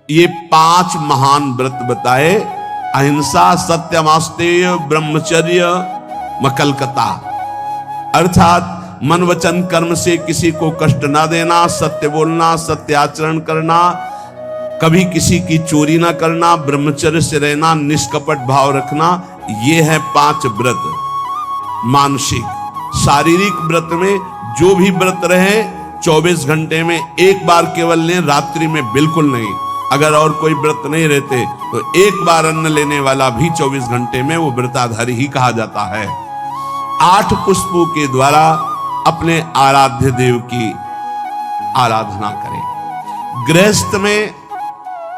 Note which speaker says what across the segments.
Speaker 1: ये 5 महान व्रत बताए। अहिंसा, सत्यमास्तेय, ब्रह्मचर्य, मकलकता, अर्थात मन वचन कर्म से किसी को कष्ट ना देना, सत्य बोलना, सत्य आचरण करना, कभी किसी की चोरी ना करना, ब्रह्मचर्य से रहना, निष्कपट भाव रखना, ये है 5 व्रत। मानसिक शारीरिक व्रत में जो भी व्रत रहे 24 घंटे में एक बार केवल लें, रात्रि में बिल्कुल नहीं। अगर और कोई व्रत नहीं रहते तो एक बार अन्न लेने वाला भी 24 घंटे में वो व्रताधारी ही कहा जाता है। 8 पुष्पों के द्वारा अपने आराध्य देव की आराधना करें। गृहस्थ में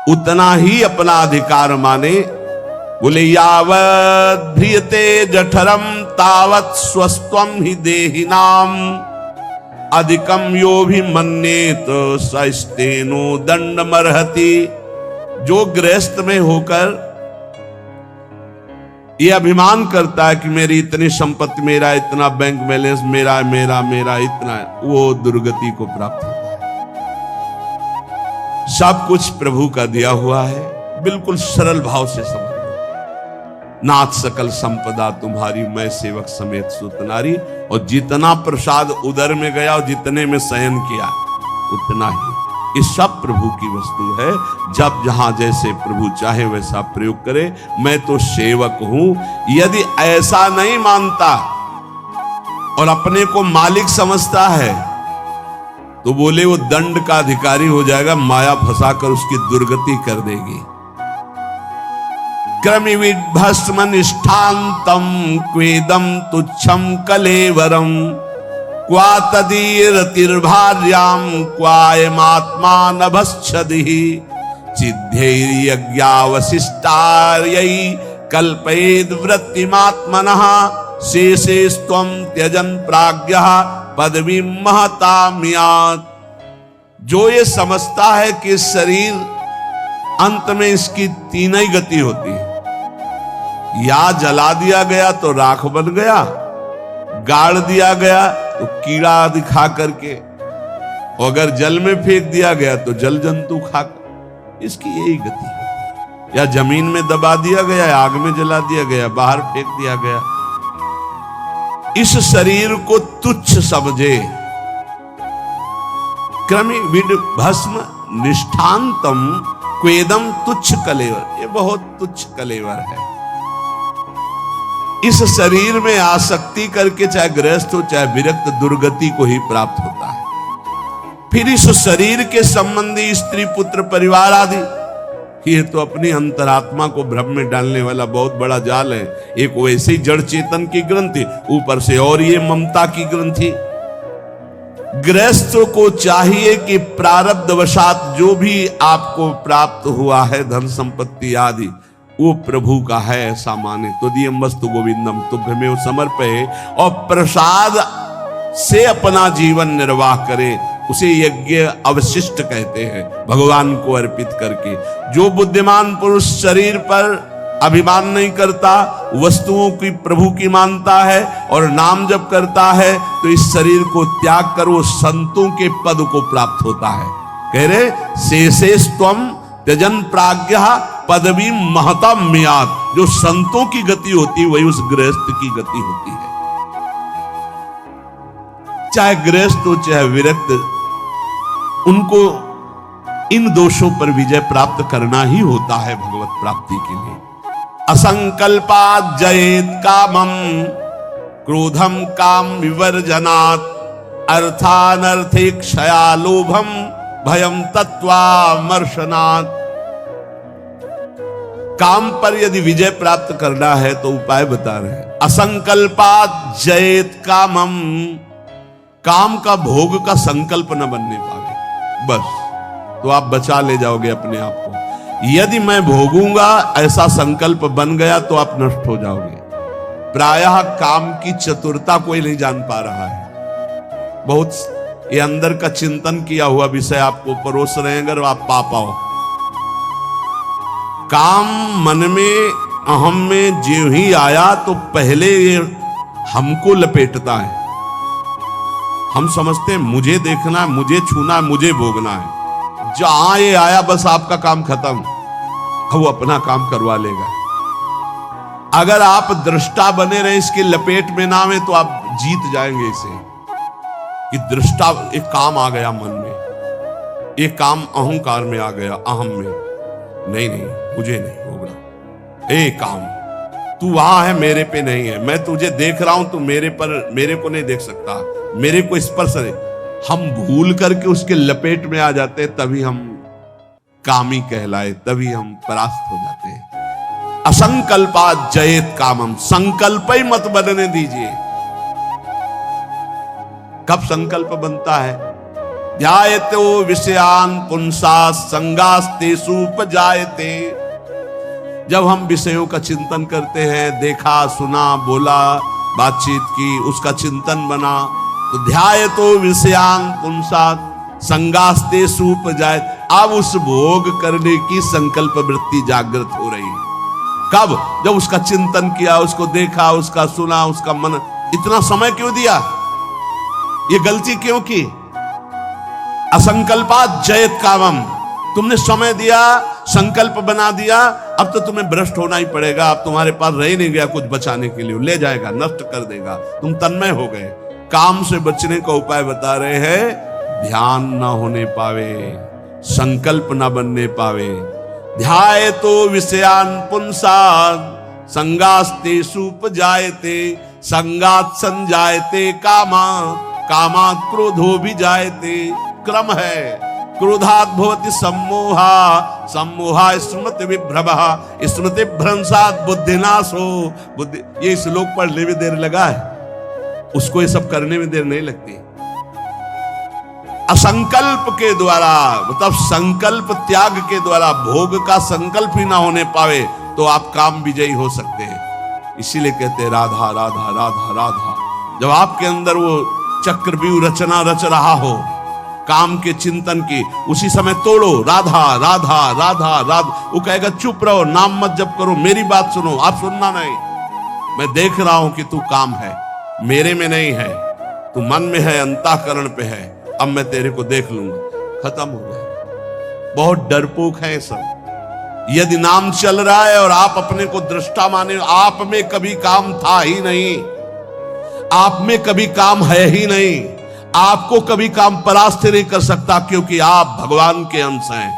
Speaker 1: उतना ही अपना अधिकार माने। बोले यावत् ध्रियते जठरम तावत् स्वस्त्वं ही देहिनाम अधिकम यो भी मन्येत सस्तेनो दंडमर्हति। जो गृहस्थ में होकर ये अभिमान करता है कि मेरी इतनी संपत्ति, मेरा इतना बैंक बैलेंस, मेरा मेरा मेरा इतना, वो दुर्गति को प्राप्त होता है। सब कुछ प्रभु का दिया हुआ है। बिल्कुल सरल भाव से समझ। नाथ सकल संपदा तुम्हारी, मैं सेवक समेत सुत नारी। और जितना प्रसाद उदर में गया और जितने में शयन किया उतना ही, ये सब प्रभु की वस्तु है। जब जहां जैसे प्रभु चाहे वैसा प्रयोग करे। मैं तो सेवक हूं। यदि ऐसा नहीं मानता और अपने को मालिक समझता है तो बोले वो दंड का अधिकारी हो जाएगा, माया फंसाकर उसकी दुर्गति कर देगी। क्रमिविभस्म निष्ठान्तम क्वेदम तुच्छम कलेवरम क्वा तदीरतिर्भार्याम क्वायमात्मा नभश्छदिहि चिद्धैर्यज्ञावशिष्टार्यै कल्पयेद् वृत्तिमात्मनः शेषेस्त्वं त्यजन् प्राज्ञः पदवीं महतामियात्। जो ये समझता है कि शरीर अंत में इसकी 3 ही गति होती है, या जला दिया गया तो राख बन गया, गाड़ दिया गया तो कीड़ा दिखा करके, और अगर जल में फेंक दिया गया तो जल जंतु खाकर, इसकी यही गति है। या जमीन में दबा दिया गया, आग में जला दिया गया, बाहर फेंक दिया गया। इस शरीर को तुच्छ समझे। क्रमिविड भस्म निष्ठान्तम क्वेदम तुच्छ कलेवर, ये बहुत तुच्छ कलेवर है। इस शरीर में आसक्ति करके चाहे गृहस्थ हो चाहे विरक्त, दुर्गति को ही प्राप्त होता है। फिर इस शरीर के संबंधी स्त्री पुत्र परिवार आदि, ये तो अपनी अंतरात्मा को भ्रम में डालने वाला बहुत बड़ा जाल है। एक वैसे ही जड़ चेतन की ग्रंथि, ऊपर से और ये ममता की ग्रंथि। गृहस्थ को चाहिए कि प्रारब्धवशात जो भी आपको प्राप्त हुआ है, धन संपत्ति आदि, वो प्रभु का है ऐसा माने। तो दियम वस्तु गोविंदम तुभ्यमेव समर्पये, और प्रसाद से अपना जीवन निर्वाह करे। उसे यज्ञ अवशिष्ट कहते हैं, भगवान को अर्पित करके। जो बुद्धिमान पुरुष शरीर पर अभिमान नहीं करता, वस्तुओं की प्रभु की मानता है और नाम जप करता है, तो इस शरीर को त्याग कर वो संतों के पद को प्राप्त होता है। कह रहे शेषेस्त्वं त्यजन् प्राज्ञः पदवी महताम्यात्। जो संतों की गति होती है वही उस गृहस्थ की गति होती है। चाहे गृहस्थ हो चाहे विरक्त, उनको इन दोषों पर विजय प्राप्त करना ही होता है भगवत प्राप्ति के लिए। असंकल्पात् जयेत् कामं क्रोधम काम विवर्जनात् अर्थानर्थे क्षया लोभम भयम तत्वामर्शनात्। काम पर यदि विजय प्राप्त करना है तो उपाय बता रहे हैं। असंकल्पात् जयेत् कामम, काम का भोग का संकल्प न बनने पावे, बस तो आप बचा ले जाओगे अपने आप को। यदि मैं भोगूंगा ऐसा संकल्प बन गया तो आप नष्ट हो जाओगे। प्रायः काम की चतुरता कोई नहीं जान पा रहा है। बहुत ये अंदर का चिंतन किया हुआ विषय आपको परोस रहे हैं, अगर आप पा पाओ। काम मन में अहम में जो ही आया तो पहले ये हमको लपेटता है। हम समझते हैं मुझे देखना है, मुझे छूना है, मुझे भोगना है। जहां ये आया बस आपका काम खत्म, वो अपना काम करवा लेगा। अगर आप दृष्टा बने रहे, इसकी लपेट में ना आवे, तो आप जीत जाएंगे इसे। कि दृष्टा, एक काम आ गया मन में, एक काम अहंकार में आ गया, अहम में, नहीं मुझे नहीं होगा। एक काम तू वहां है, मेरे पे नहीं है, मैं तुझे देख रहा हूं, तू मेरे को नहीं देख सकता, मेरे को स्पर्श नहीं। हम भूल करके उसके लपेट में आ जाते हैं, तभी हम कामी कहलाए, तभी हम परास्त हो जाते हैं। असंकल्पात जयेत कामम, संकल्प ही मत बनने दीजिए। कब संकल्प बनता है? ध्यायतो विषयान पुंसा संगास्तेषु उपजायते। जब हम विषयों का चिंतन करते हैं, देखा सुना बोला बातचीत की, उसका चिंतन बना, तो ध्यायतो विषयान पुंसा संगास्तेषु उपजायते। अब उस भोग करने की संकल्प वृत्ति जागृत हो रही है। कब? जब उसका चिंतन किया, उसको देखा, उसका सुना, उसका मन। इतना समय क्यों दिया? ये गलती क्यों की? असंकल्पात जयत कामम। तुमने समय दिया, संकल्प बना दिया, अब तो तुम्हें भ्रष्ट होना ही पड़ेगा। अब तुम्हारे पास रह नहीं गया कुछ बचाने के लिए, ले जाएगा, नष्ट कर देगा, तुम तन्मय हो गए। काम से बचने का उपाय बता रहे हैं, ध्यान ना होने पावे, संकल्प ना बनने पावे। ध्यायतो विषयान पुंसान संगास्तेषु उपजायते, संगात संजायते कामा, कामात् क्रोधो भी जायते। क्रम है, क्रोधात् भवति सम्मोहा, सम्मोहा स्मृति विभ्रमः, स्मृति भ्रंशात् बुद्धिनाशो। बुद्धि, ये श्लोक पढ़ने में देर लगा है, उसको ये सब करने में देर नहीं लगती। असंकल्प के द्वारा, मतलब संकल्प त्याग के द्वारा, भोग का संकल्प ही ना होने पावे तो आप काम विजयी हो सकते हैं। इसीलिए कहते हैं राधा राधा राधा राधा। जब आपके अंदर वो चक्रव्यूह रचना रच रहा हो काम के चिंतन की, उसी समय तोड़ो, राधा राधा राधा राधा। वो कहेगा चुप रहो, नाम मत जप करो, मेरी बात सुनो। आप सुनना नहीं, मैं देख रहा हूं कि तू काम है, मेरे में नहीं है, तू मन में है, अंतःकरण पे है, अब मैं तेरे को देख लूंगा। खत्म हो जाएगा। बहुत डरपोक है सब। यदि नाम चल रहा है और आप अपने को दृष्टा माने, आप में कभी काम था ही नहीं, आप में कभी काम है ही नहीं, आपको कभी काम परास्त नहीं कर सकता, क्योंकि आप भगवान के अंश हैं।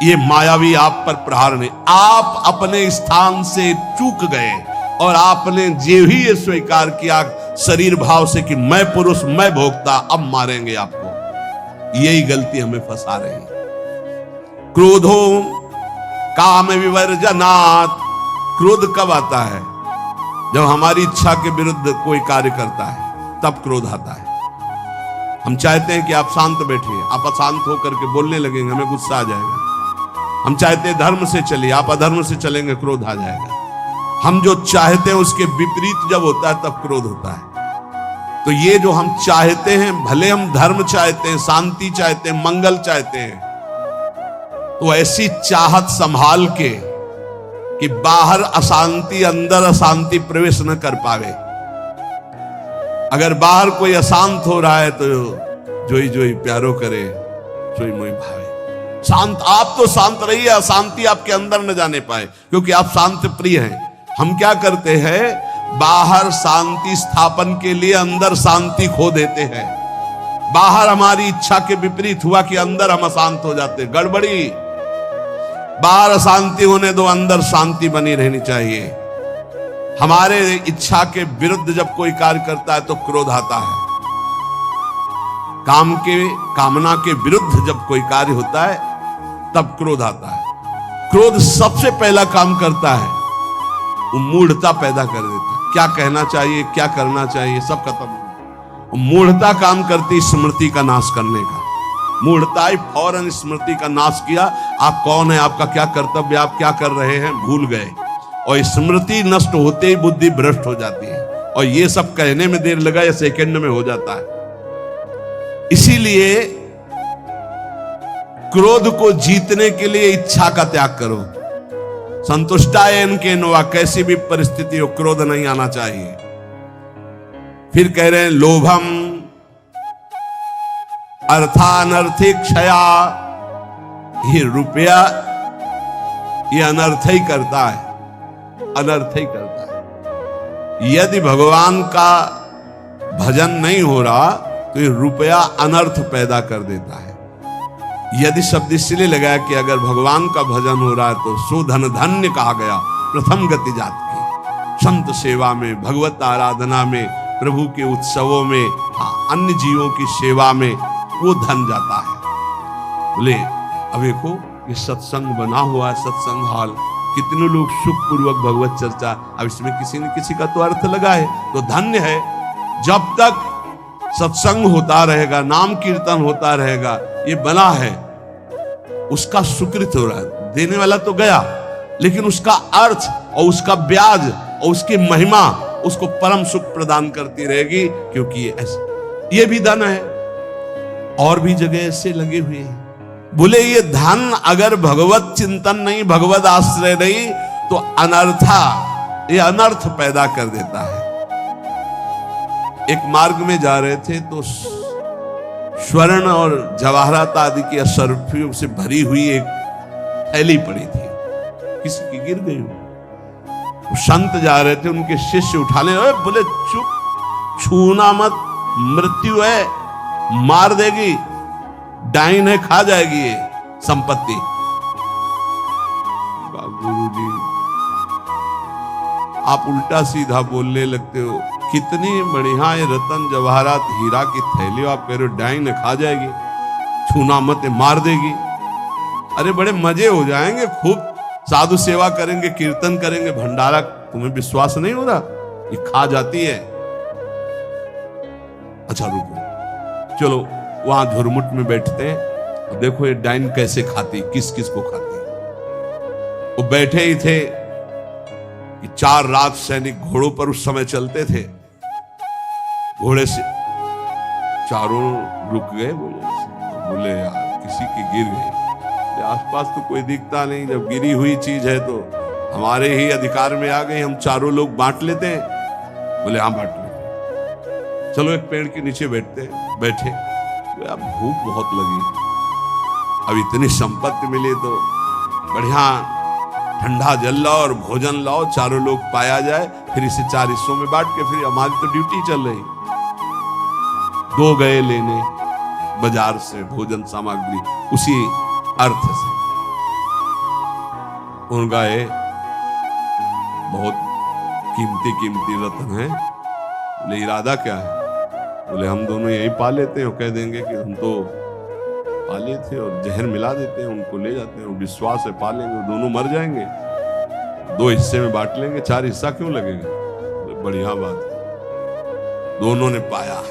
Speaker 1: ये मायावी आप पर प्रहार नहीं, आप अपने स्थान से चूक गए और आपने जो ही ये स्वीकार किया शरीर भाव से कि मैं पुरुष, मैं भोक्ता, अब मारेंगे आपको। यही गलती हमें फंसा रही है। क्रोधो काम विवर्जनात्। क्रोध कब आता है? जब हमारी इच्छा के विरुद्ध कोई कार्य करता है, तब क्रोध आता है। हम चाहते हैं कि आप शांत बैठिए, आप अशांत होकर के बोलने लगेंगे, हमें गुस्सा आ जाएगा। हम चाहते हैं धर्म से चलिए, आप अधर्म से चलेंगे, क्रोध आ जाएगा। हम जो चाहते हैं उसके विपरीत जब होता है तब क्रोध होता है। तो ये जो हम चाहते हैं, भले हम धर्म चाहते हैं, शांति चाहते हैं, मंगल चाहते हैं, तो ऐसी चाहत संभाल के कि बाहर अशांति, अंदर अशांति प्रवेश न कर पावे। अगर बाहर कोई अशांत हो रहा है तो जोई जोई प्यारो करे, जोई मोई भावे। शांत, आप तो शांत रहिए, अशांति आपके अंदर न जाने पाए, क्योंकि आप शांत प्रिय हैं। हम क्या करते हैं, बाहर शांति स्थापन के लिए अंदर शांति खो देते हैं। बाहर हमारी इच्छा के विपरीत हुआ कि अंदर हम अशांत हो जाते, गड़बड़ी। बाहर अशांति होने दो, अंदर शांति बनी रहनी चाहिए। हमारे इच्छा के विरुद्ध जब कोई कार्य करता है तो क्रोध आता है। कामना के विरुद्ध जब कोई कार्य होता है तब क्रोध आता है। क्रोध सबसे पहला काम करता है, वो मूढ़ता पैदा कर देता है। क्या कहना चाहिए, क्या करना चाहिए, सब खत्म हो। मूढ़ता काम करती स्मृति का नाश करने का। मूढ़ता ही फौरन स्मृति का नाश किया। आप कौन है, आपका क्या कर्तव्य, आप क्या कर रहे हैं, भूल गए। और स्मृति नष्ट होते ही बुद्धि भ्रष्ट हो जाती है। और ये सब कहने में देर लगा या सेकंड में हो जाता है। इसीलिए क्रोध को जीतने के लिए इच्छा का त्याग करो। संतुष्टायन के नोवा, कैसी भी परिस्थिति हो क्रोध नहीं आना चाहिए। फिर कह रहे हैं लोभम अर्थानर्थिक क्षया ये रुपया ये अनर्थ ही करता है, अनर्थ ही करता है। यदि भगवान का भजन नहीं हो रहा तो ये रुपया अनर्थ पैदा कर देता है। यदि शब्द इसलिए लगाया कि अगर भगवान का भजन हो रहा है तो सो धन धन्य कहा गया, प्रथम गति जात की। संत सेवा में, भगवत आराधना में, प्रभु के उत्सवों में, अन्य जीवों की सेवा में वो धन जाता है। बोले अब देखो ये सत्संग बना हुआ है, सत्संग हॉल, कितने लोग सुखपूर्वक भगवत चर्चा, अब इसमें किसी न किसी का तो अर्थ लगा है, तो धन्य है। जब तक सत्संग होता रहेगा, नाम कीर्तन होता रहेगा, ये बना है, उसका सुकृत हो रहा है। देने वाला तो गया, लेकिन उसका अर्थ और उसका ब्याज और उसकी महिमा उसको परम सुख प्रदान करती रहेगी, क्योंकि ये ऐसे, ये भी धन है। और भी जगह ऐसे लगे हुए हैं। बोले ये धन अगर भगवत चिंतन नहीं, भगवत आश्रय नहीं, तो अनर्था, ये अनर्थ पैदा कर देता है। एक मार्ग में जा रहे थे तो स्वर्ण और जवाहरात आदि की असरफियों से भरी हुई एक थैली पड़ी थी, किसी की गिर गई। संत जा रहे थे, उनके शिष्य उठाने, बोले चुप, छूना मत, मृत्यु है, मार देगी, डाइन है, खा जाएगी ये संपत्ति। गुरु जी आप उल्टा सीधा बोलने लगते हो, कितनी बढ़िया ये रतन जवाहरात हीरा की थैली, आप कह रहे हो डाइन है, खा जाएगी, छूना मत, मार देगी। अरे बड़े मजे हो जाएंगे, खूब साधु सेवा करेंगे, कीर्तन करेंगे, भंडारा, तुम्हें विश्वास नहीं हो रहा ये खा जाती है। अच्छा रुको, चलो वहां झुरमुट में बैठते हैं और देखो ये डाइन कैसे खाती, किस किस को खाती। वो बैठे ही थे कि 4 रात सैनिक घोड़ों पर उस समय चलते थे, घोड़े से चारों रुक गए। बोले यार किसी की गिर गई, आसपास तो कोई दिखता नहीं, जब गिरी हुई चीज है तो हमारे ही अधिकार में आ गई, हम चारों लोग बांट लेते हैं। बोले हाँ बांट लेते, चलो एक पेड़ के नीचे बैठते। बैठे, अब भूख बहुत लगी, अब इतनी संपत्ति मिली तो बढ़िया ठंडा जल लाओ और भोजन लाओ, चारों लोग पाया जाए, फिर इसे 4 हिस्सों में बांट के, फिर हमारी तो ड्यूटी चल रही। 2 गए लेने बाजार से भोजन सामग्री, उसी अर्थ से। उनका ये बहुत कीमती कीमती रत्न है। बोले इरादा क्या है? बोले हम दोनों यही पा लेते हैं, कह देंगे कि हम तो पाले थे और जहर मिला देते हैं, उनको ले जाते हैं, विश्वास है पालेंगे, दोनों मर जाएंगे, 2 हिस्से में बांट लेंगे, 4 हिस्सा क्यों लगेगा? बोले बढ़िया बात है। दोनों ने पाया,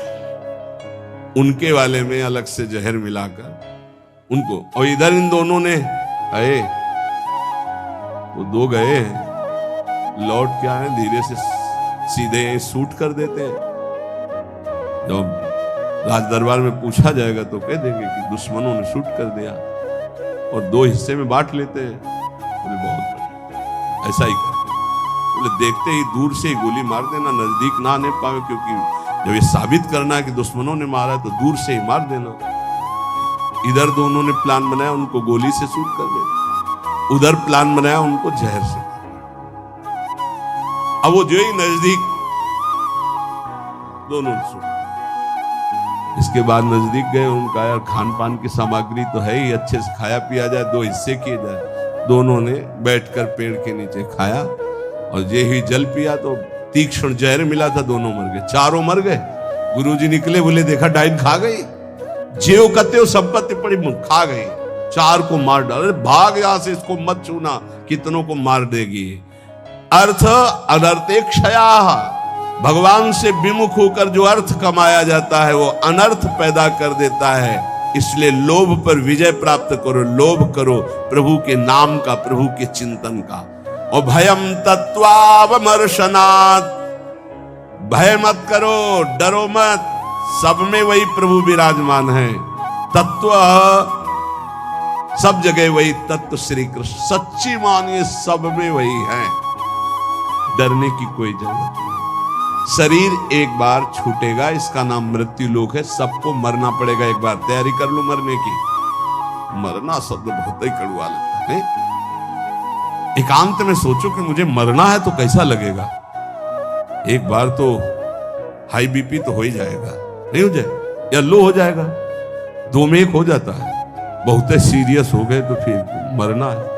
Speaker 1: उनके वाले में अलग से जहर मिलाकर उनको, और इधर इन दोनों ने आए, वो 2 गए हैं, लौट क्या है धीरे से सीधे शूट कर देते हैं। जब राज दरबार में पूछा जाएगा तो कह देंगे कि दुश्मनों ने शूट कर दिया, और 2 हिस्से में बांट लेते हैं। बोले बहुत बढ़िया, ऐसा ही करते। बोले देखते ही दूर से ही गोली मार देना, नजदीक ना आने पावे, क्योंकि जब ये साबित करना है कि दुश्मनों ने मारा है तो दूर से ही मार देना। इधर दोनों ने प्लान बनाया उनको गोली से शूट कर देना, उधर प्लान बनाया उनको जहर से। अब वो जो ही नजदीक, दोनों शूट। इसके बाद नजदीक गए, उनका यार खान पान की सामग्री तो है ही, अच्छे से खाया पिया जाए, 2 हिस्से किए जाए। दोनों ने बैठकर पेड़ के नीचे खाया, और जे ही जल पिया तो तीक्ष्ण जहर मिला था, दोनों मर गए, चारों मर गए। गुरुजी निकले, बोले देखा डाइन खा गई, जेव कते हो संपत्ति पड़ी खा गई, 4 को मार डाले, भाग यहां से, इसको मत छूना, कितनों को मार देगी। अर्थ अनर्थे क्षया, भगवान से विमुख होकर जो अर्थ कमाया जाता है वो अनर्थ पैदा कर देता है। इसलिए लोभ पर विजय प्राप्त करो, लोभ करो प्रभु के नाम का, प्रभु के चिंतन का। और भयम तत्वावमर्शनात्, भय मत करो, डरो मत, सब में वही प्रभु विराजमान है। तत्व सब जगह वही तत्व श्री कृष्ण, सच्ची मानिए सब में वही है, डरने की कोई जरूरत नहीं। शरीर एक बार छूटेगा, इसका नाम मृत्यु लोक है, सबको मरना पड़ेगा एक बार, तैयारी कर लो मरने की। मरना शब्द बहुत ही कड़वा लगता है। एकांत में सोचो कि मुझे मरना है तो कैसा लगेगा। एक बार तो हाई बीपी तो हो ही जाएगा, नहीं हो जाए या लो हो जाएगा, दो में एक हो जाता है। बहुत सीरियस हो गए तो फिर मरना है।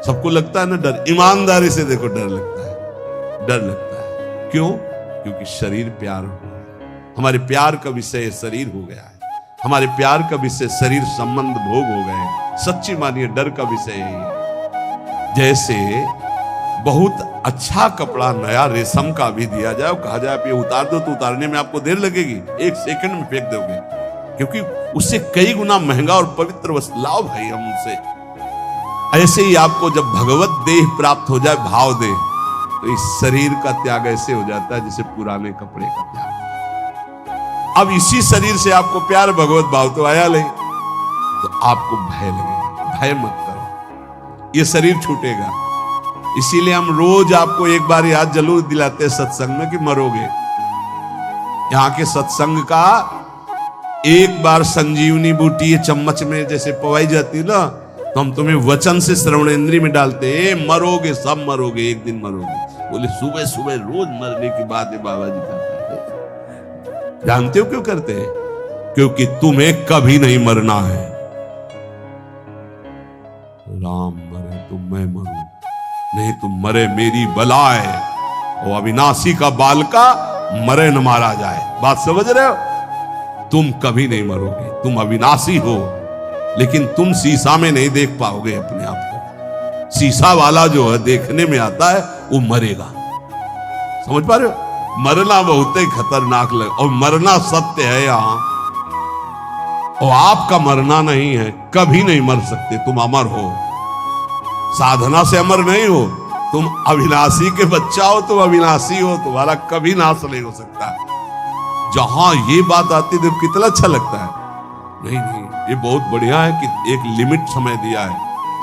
Speaker 1: सबको लगता है ना डर, ईमानदारी से देखो डर लगता है, डर लगता है। क्यों? क्योंकि शरीर प्यार हो गया, हमारे प्यार का विषय शरीर हो गया है, हमारे प्यार का विषय शरीर संबंध भोग हो गए। सच्ची मानिए डर का विषय यही है। जैसे बहुत अच्छा कपड़ा नया रेशम का भी दिया जाए, कहा जाए आप ये उतार दो, तो उतारने में आपको देर लगेगी, 1 सेकंड में फेंक दोगे, क्योंकि उससे कई गुना महंगा और पवित्र वस्तु लाओ भाई हम उनसे। ऐसे ही आपको जब भगवत देह प्राप्त हो जाए, भाव देह, तो इस शरीर का त्याग ऐसे हो जाता है जैसे पुराने कपड़े का त्याग। अब इसी शरीर से आपको प्यार भगवत भाव तो आया नहीं, तो आपको भय लगेगा। भय मत करो, ये शरीर छूटेगा। इसीलिए हम रोज आपको एक बार याद जरूर दिलाते हैं सत्संग में कि मरोगे। यहां के सत्संग का एक बार संजीवनी बूटी चम्मच में जैसे पवाई जाती है ना, तो हम तुम्हें वचन से श्रवणेंद्री में डालते हैं, मरोगे, सब मरोगे, एक दिन मरोगे। बोले सुबह सुबह रोज मरने की बात है बाबा जी करते। जानते हो क्यों करते हैं? क्योंकि तुम्हें कभी नहीं मरना है। राम मरे तो मैं मरूं, नहीं तुम मरे मेरी बला है। वो अविनाशी का बालका मरे न मारा जाए। बात समझ रहे हो? तुम कभी नहीं मरोगे, तुम अविनाशी हो, लेकिन तुम शीशा में नहीं देख पाओगे अपने आप को। शीशा वाला जो है देखने में आता है, वो मरेगा। समझ पा रहे हो? मरना बहुत ही खतरनाक लगे, और मरना सत्य है यहां, और आपका मरना नहीं है, कभी नहीं मर सकते, तुम अमर हो। साधना से अमर नहीं हो, तुम अविनाशी के बच्चा हो, तुम अविनाशी हो, तुम्हारा कभी नाश नहीं हो सकता। जहां ये बात आती है, कितना अच्छा लगता है। नहीं नहीं, ये बहुत बढ़िया है कि एक लिमिट समय दिया है,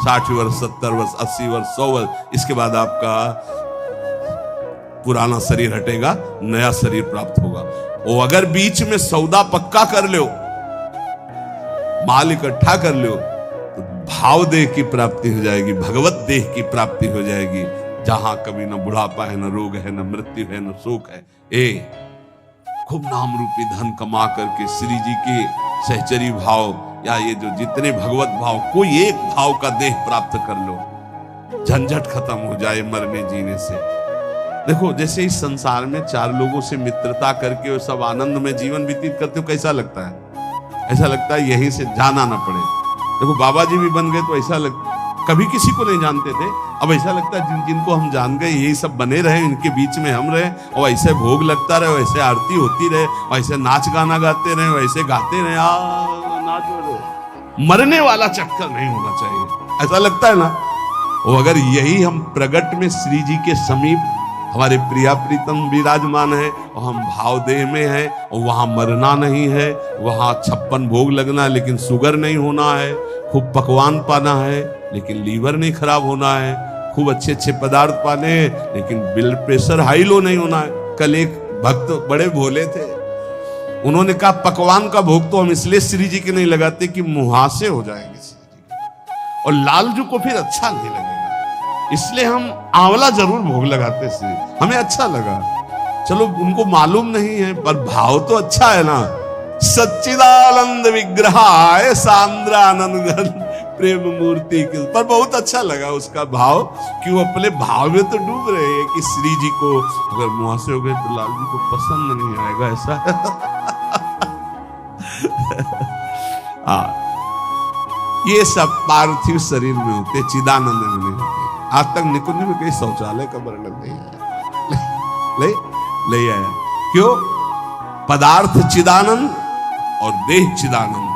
Speaker 1: 60 वर्ष, 70 वर्ष, 80 वर्ष, 100 वर्ष, इसके बाद आपका पुराना शरीर हटेगा, नया शरीर प्राप्त होगा। और अगर बीच में सौदा पक्का कर लो, माल इकट्ठा कर लो, तो भाव देह की प्राप्ति हो जाएगी, भगवत देह की प्राप्ति हो जाएगी, जहां कभी न बुढ़ापा है, न रोग है, न मृत्यु है, न शोक है। खूब नाम रूपी धन कमा करके श्री जी के सहचरी भाव या ये जो जितने भगवत भाव, कोई एक भाव का देह प्राप्त कर लो, झंझट खत्म हो जाए मरने जीने से। देखो जैसे इस संसार में 4 लोगों से मित्रता करके वो सब आनंद में जीवन व्यतीत करते हो, कैसा लगता है? ऐसा लगता है यहीं से जाना ना पड़े। देखो बाबा जी भी बन गए तो ऐसा लगता, कभी किसी को नहीं जानते थे, अब ऐसा लगता है जिनको हम जान गए यही सब बने रहे, इनके बीच में हम रहे, और ऐसे भोग लगता रहे, वैसे आरती होती रहे, वैसे नाच गाना गाते रहे, वैसे गाते रहे, नाच रहे। मरने वाला चक्कर नहीं होना चाहिए, ऐसा लगता है ना। और अगर यही हम प्रगट में श्री जी के समीप हमारे प्रिया प्रीतम विराजमान है, और हम भाव देह में है, और वहां मरना नहीं है, वहां 56 भोग लगना है लेकिन शुगर नहीं होना है, खूब पकवान पाना है लेकिन लीवर नहीं खराब होना है, खूब अच्छे अच्छे पदार्थ पाने हैं लेकिन ब्लड प्रेशर हाई लो नहीं होना है। कल एक भक्त बड़े भोले थे, उन्होंने कहा पकवान का भोग तो हम इसलिए श्री जी के नहीं लगाते कि मुहासे हो जाएंगे श्री जी, और लालजू को फिर अच्छा नहीं लगेगा, इसलिए हम आंवला जरूर भोग लगाते श्री, हमें अच्छा लगा। चलो उनको मालूम नहीं है, पर भाव तो अच्छा है ना। सच्चिदानंद विग्रहाय सांद्रानंद प्रेम मूर्ति के, पर बहुत अच्छा लगा उसका भाव, कि वो अपने भाव में तो डूब रहे हैं कि श्री जी को अगर मुहासे हो गए तो लाल जी को पसंद नहीं आएगा, ऐसा। ये सब पार्थिव शरीर में होते, चिदानंद में नहीं होते। आज तक निकुंज में कहीं शौचालय का वर्णन नहीं आया, ले आया। क्यों? पदार्थ चिदानंद और देह चिदानंद।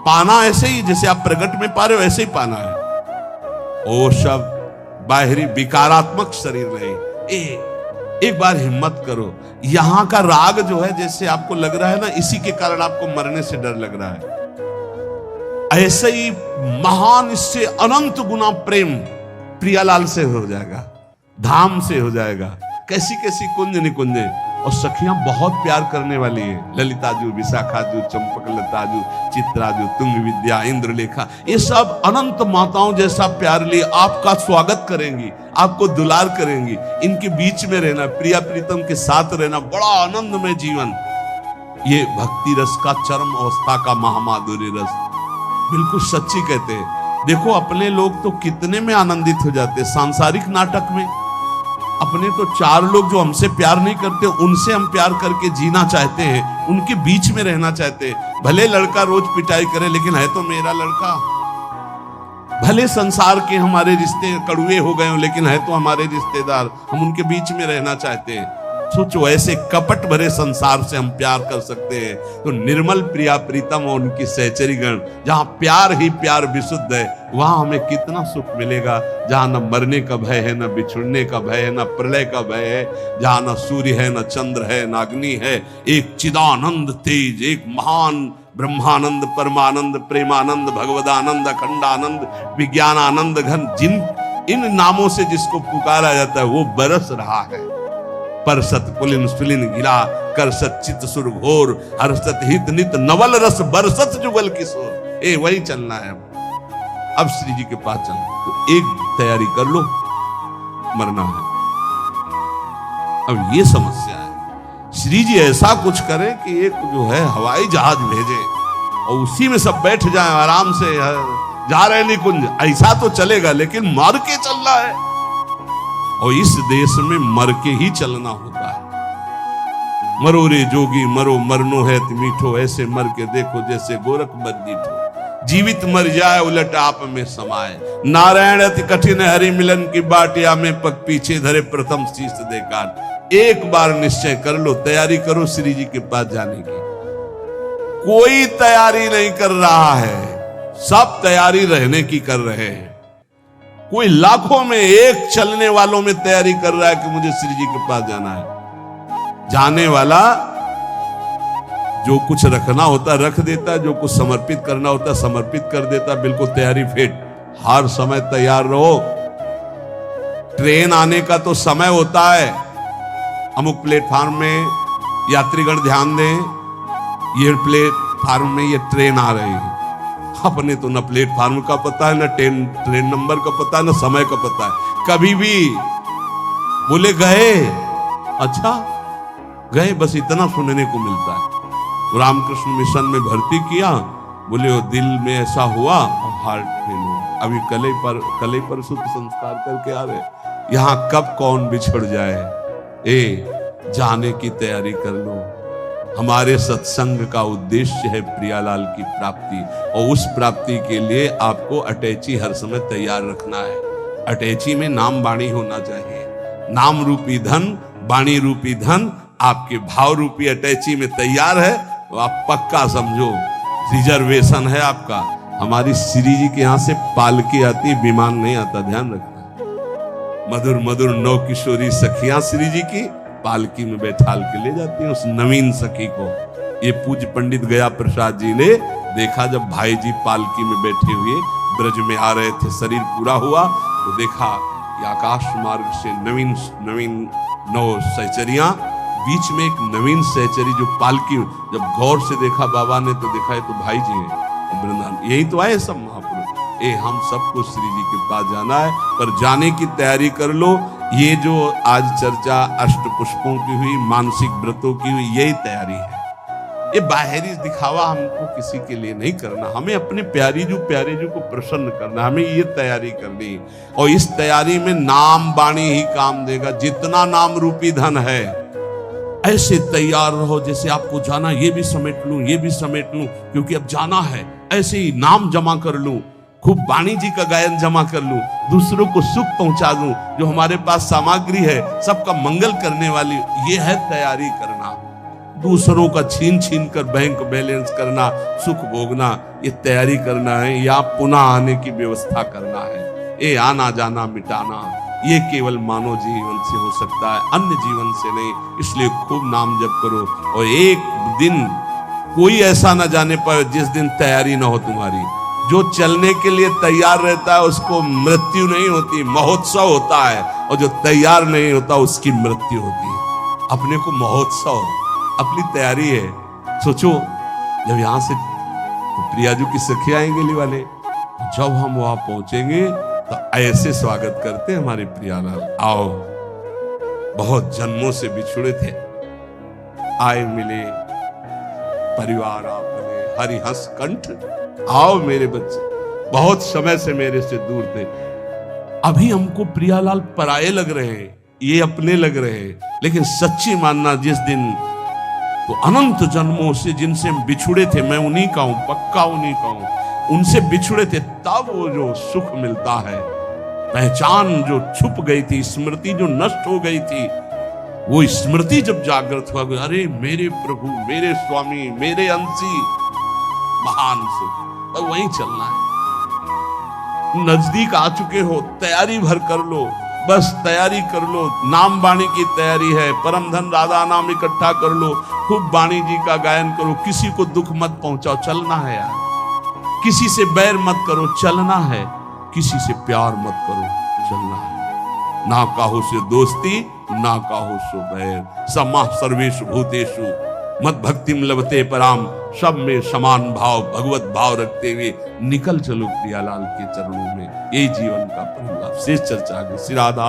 Speaker 1: पाना ऐसे ही जैसे आप प्रगट में पा रहे हो, ऐसे ही पाना है। ओ सब बाहरी विकारात्मक शरीर रहे। एक बार हिम्मत करो, यहां का राग जो है जैसे आपको लग रहा है ना, इसी के कारण आपको मरने से डर लग रहा है। ऐसे ही महान, इससे अनंत गुना प्रेम प्रियालाल से हो जाएगा, धाम से हो जाएगा। कैसी कैसी कुंज निकुंजे, और सखियां बहुत प्यार करने वाली हैं। ललिता जू, विशाखा जू, चंपक लता जू, चित्रा जू, तुंग विद्या, इंद्रलेखा, ये सब अनंत माताओं जैसा प्यार लिए आपका स्वागत करेंगी, आपको दुलार करेंगी। इनके बीच में रहना, प्रिया प्रीतम के साथ रहना, बड़ा आनंदमय जीवन। ये भक्ति रस का चरम अवस्था का महामाधुर्य रस, बिल्कुल सच्ची कहते हैं। देखो अपने लोग तो कितने में आनंदित हो जाते हैं सांसारिक नाटक में। अपने तो 4 लोग जो हमसे प्यार नहीं करते, उनसे हम प्यार करके जीना चाहते हैं, उनके बीच में रहना चाहते हैं। भले लड़का रोज पिटाई करे, लेकिन है तो मेरा लड़का। भले संसार के हमारे रिश्ते कड़ुए हो गए हो, लेकिन है तो हमारे रिश्तेदार, हम उनके बीच में रहना चाहते हैं। सोचो ऐसे कपट भरे संसार से हम प्यार कर सकते हैं, तो निर्मल प्रिया प्रीतम और उनकी सहचरी गण, जहां प्यार ही प्यार विशुद्ध है, वहां हमें कितना सुख मिलेगा। जहां न मरने का भय है, न बिछुड़ने का भय है, न प्रलय का भय है, जहां न सूर्य है, न चंद्र है, न अग्नि है, एक चिदानंद तेज, एक महान ब्रह्मानंद, परमानंद, प्रेमानंद, भगवदानंद, अखंडानंद, विज्ञानानंद घन, जिन इन नामों से जिसको पुकारा जाता है, वो बरस रहा है। परसत पुलिन सुलिन गिला, करसत चित सुर घोर, हर्षत हित नित नवल रस, बरसत जुगल किशोर। वही चलना है। अब श्री जी के पास चलना, तो एक तैयारी कर लो, मरना है। अब ये समस्या है, श्री जी ऐसा कुछ करें कि एक जो है हवाई जहाज भेजे और उसी में सब बैठ जाएं आराम से, जा रहे निकुंज, ऐसा तो चलेगा, लेकिन मर के चलना है। और इस देश में मर के ही चलना होता है। मरो रे जोगी मरो, मरनो है मीठो, ऐसे मर के देखो जैसे गोरख बंदीठो। जीवित मर जाए उलट आप में समाए, नारायण अति कठिन हरि मिलन की बाटिया में पग पीछे धरे प्रथम शीश देकार। एक बार निश्चय कर लो, तैयारी करो श्री जी के पास जाने की। कोई तैयारी नहीं कर रहा है, सब तैयारी रहने की कर रहे हैं। कोई लाखों में एक चलने वालों में तैयारी कर रहा है कि मुझे श्री जी के पास जाना है। जाने वाला जो कुछ रखना होता रख देता, जो कुछ समर्पित करना होता समर्पित कर देता, बिल्कुल तैयारी फिट। हर समय तैयार रहो। ट्रेन आने का तो समय होता है, अमुक प्लेटफार्म में यात्रीगण ध्यान दें, ये प्लेटफार्म में ये ट्रेन आ रही है। अपने तो न प्लेटफार्म का पता है, न ट्रेन नंबर का पता है, न समय का पता है। कभी भी बोले गए, अच्छा गए, बस इतना सुनने को मिलता है। रामकृष्ण मिशन में भर्ती किया, बोले वो दिल में ऐसा हुआ और हार्ट फेल हुआ। अभी कल पर शुद्ध संस्कार करके आ रहे। यहाँ कब कौन बिछड़ जाए, जाने की तैयारी कर लो। हमारे सत्संग का उद्देश्य है प्रियालाल की प्राप्ति, और उस प्राप्ति के लिए आपको अटैची हर समय तैयार रखना है। अटैची में नाम वाणी होना चाहिए। नाम रूपी धन, वाणी रूपी धन आपके भाव रूपी अटैची में तैयार है, तो आप पक्का समझो रिजर्वेशन है आपका। हमारी श्री जी के यहाँ से पालकी आती, विमान नहीं आता, ध्यान रखना। मधुर मधुर नौ किशोरी सखियां श्री जी की पालकी में बैठाल के ले जाती हैं उस नवीन सखी को। ये पूज्य पंडित गया प्रसाद जी ने देखा, जब भाई जी पालकी में बैठे हुए ब्रज में आ रहे थे, शरीर पूरा हुआ तो देखा कि आकाश मार्ग से नवीन 9 सहचरियां, बीच में एक नवीन सहचरी जो पालकी, जब गौर से देखा बाबा ने तो देखा तो भाई जी है वृंदावन, यही तो आए सब महापुरुष। हम सबको श्री जी के पास जाना है, पर जाने की तैयारी कर लो। ये जो आज चर्चा अष्ट पुष्पों की हुई, मानसिक व्रतों की हुई, यही तैयारी है। ये बाहरी दिखावा हमको किसी के लिए नहीं करना, हमें अपने प्यारे जो को प्रसन्न करना, हमें ये तैयारी करनी। और इस तैयारी में नाम वाणी ही काम देगा। जितना नाम रूपी धन है, ऐसे तैयार रहो जैसे आपको जाना, ये भी समेट लूं, ये भी समेट लूं, क्योंकि अब जाना है। ऐसे ही नाम जमा कर लूं, खूब वाणी जी का गायन जमा कर लूं, दूसरों को सुख पहुंचा दूं। जो हमारे पास सामग्री है, सबका मंगल करने वाली, ये है तैयारी करना। दूसरों का छीन छीन कर बैंक बैलेंस करना, सुख भोगना, ये तैयारी करना है। या पुनः आने की व्यवस्था करना है। ये आना जाना मिटाना, ये केवल मानव जीवन से हो सकता है, अन्य जीवन से नहीं। इसलिए खूब नाम जप करो। और एक दिन कोई ऐसा ना जाने पर जिस दिन तैयारी ना हो तुम्हारी। जो चलने के लिए तैयार रहता है उसको मृत्यु नहीं होती, महोत्सव होता है। और जो तैयार नहीं होता उसकी मृत्यु होती है। अपने को महोत्सव, अपनी तैयारी है। सोचो जब यहां से तो प्रियाजू की सखी आएंगे ली वाले, जब हम वहां पहुंचेंगे तो ऐसे स्वागत करते हमारे प्रियालाल, आओ बहुत जन्मों से बिछुड़े थे, आए मिले, परिवार आपने हरिहंस कंठ, आओ मेरे बच्चे, बहुत समय से मेरे से दूर थे, अभी हमको प्रियालाल पराये लग रहे हैं, ये अपने लग रहे हैं, लेकिन सच्ची मानना जिस दिन तो अनंत जन्मों से जिनसे हम बिछुड़े थे, मैं उन्हीं का हूं, पक्का उन्हीं का हूं, उनसे बिछुड़े थे, तब वो जो सुख मिलता है, पहचान जो छुप गई थी, स्मृति जो नष्ट हो गई थी, वो स्मृति जब जागृत हुआ, अरे मेरे प्रभु, मेरे स्वामी, मेरे अंशी, महान सुख, तो वहीं चलना है। नजदीक आ चुके हो, तैयारी भर कर लो, बस तैयारी कर लो, नाम वाणी की तैयारी है, परम धन राधा नाम इकट्ठा कर लो, खूब वाणी जी का गायन करो, किसी को दुख मत पहुंचाओ, चलना है यार, किसी से बैर मत करो, चलना है, किसी से प्यार मत करो, चलना है, ना काहो से दोस्ती, ना काहो सो बैर, समा सर्वेषु भूतेषु मत भक्तिम लभते पराम, सब में समान भाव, भगवत भाव रखते हुए निकल चलो प्रियालाल के चरणों में, यही जीवन का परम लाभ। शेष चर्चा आगे। श्री राधा।